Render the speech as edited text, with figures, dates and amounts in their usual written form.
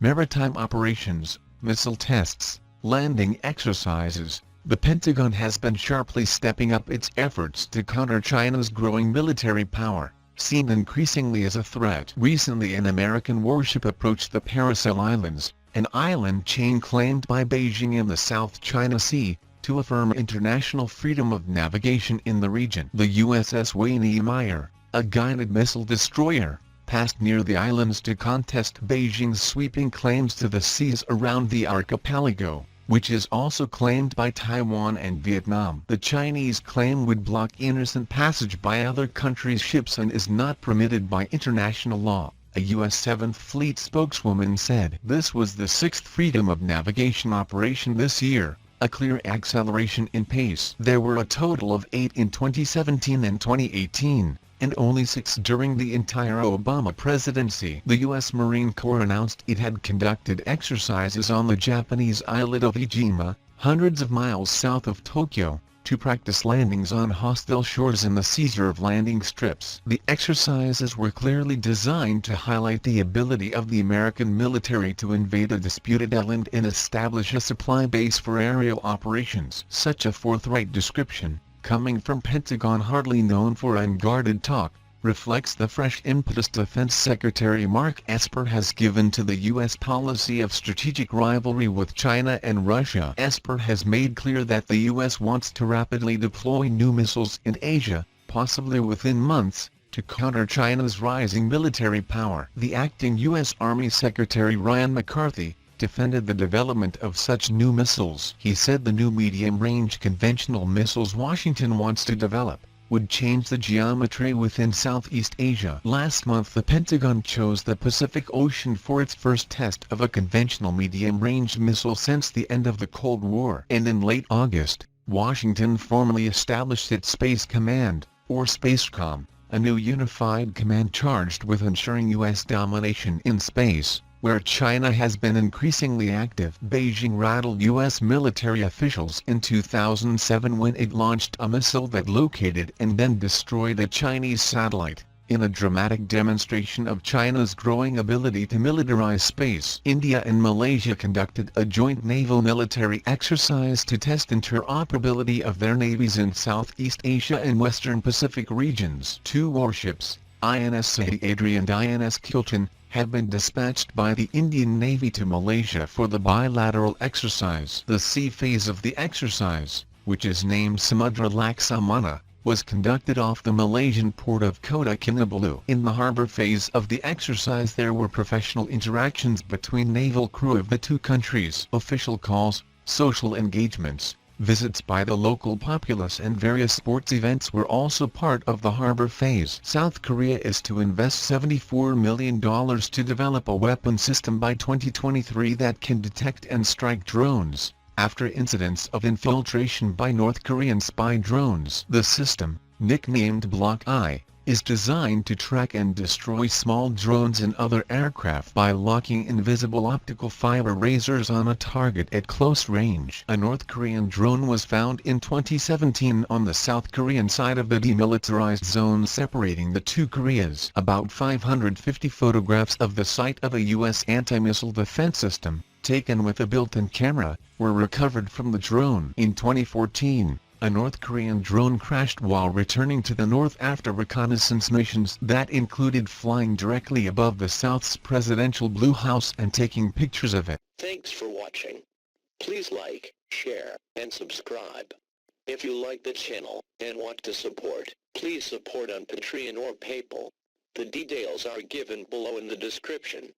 maritime operations, missile tests, landing exercises. The Pentagon has been sharply stepping up its efforts to counter China's growing military power, seen increasingly as a threat. Recently, an American warship approached the Paracel Islands, an island chain claimed by Beijing in the South China Sea, to affirm international freedom of navigation in the region. The USS Wayne Meyer, a guided missile destroyer, passed near the islands to contest Beijing's sweeping claims to the seas around the archipelago, which is also claimed by Taiwan and Vietnam. The Chinese claim would block innocent passage by other countries' ships and is not permitted by international law, a U.S. 7th Fleet spokeswoman said. This was the sixth freedom of navigation operation this year, a clear acceleration in pace. There were a total of 8 in 2017 and 2018. And only 6 during the entire Obama presidency. The U.S. Marine Corps announced it had conducted exercises on the Japanese islet of Ijima, hundreds of miles south of Tokyo, to practice landings on hostile shores in the seizure of landing strips. The exercises were clearly designed to highlight the ability of the American military to invade a disputed island and establish a supply base for aerial operations. Such a forthright description, coming from Pentagon hardly known for unguarded talk, reflects the fresh impetus Defense Secretary Mark Esper has given to the U.S. policy of strategic rivalry with China and Russia. Esper has made clear that the U.S. wants to rapidly deploy new missiles in Asia, possibly within months, to counter China's rising military power. The acting U.S. Army Secretary Ryan McCarthy defended the development of such new missiles. He said the new medium-range conventional missiles Washington wants to develop would change the geometry within Southeast Asia. Last month, the Pentagon chose the Pacific Ocean for its first test of a conventional medium-range missile since the end of the Cold War. And in late August, Washington formally established its Space Command, or SpaceCom, a new unified command charged with ensuring U.S. domination in space, where China has been increasingly active. Beijing rattled U.S. military officials in 2007 when it launched a missile that located and then destroyed a Chinese satellite, in a dramatic demonstration of China's growing ability to militarize space. India and Malaysia conducted a joint naval-military exercise to test interoperability of their navies in Southeast Asia and Western Pacific regions. 2 warships, INS Sahyadri and INS Kiltan, have been dispatched by the Indian Navy to Malaysia for the bilateral exercise. The sea phase of the exercise, which is named Samudra Laksamana, was conducted off the Malaysian port of Kota Kinabalu. In the harbour phase of the exercise there were professional interactions between naval crew of the 2 countries. Official calls, social engagements, visits by the local populace and various sports events were also part of the harbor phase. South Korea is to invest $74 million to develop a weapon system by 2023 that can detect and strike drones, after incidents of infiltration by North Korean spy drones. The system, nicknamed Block I, is designed to track and destroy small drones and other aircraft by locking invisible optical fiber lasers on a target at close range. A North Korean drone was found in 2017 on the South Korean side of the demilitarized zone separating the 2 Koreas. About 550 photographs of the site of a U.S. anti-missile defense system, taken with a built-in camera, were recovered from the drone. In 2014, a North Korean drone crashed while returning to the north after reconnaissance missions that included flying directly above the South's presidential Blue House and taking pictures of it. Thanks for watching. Please like, share, and subscribe. If you like the channel and want to support, please support on Patreon or PayPal. The details are given below in the description.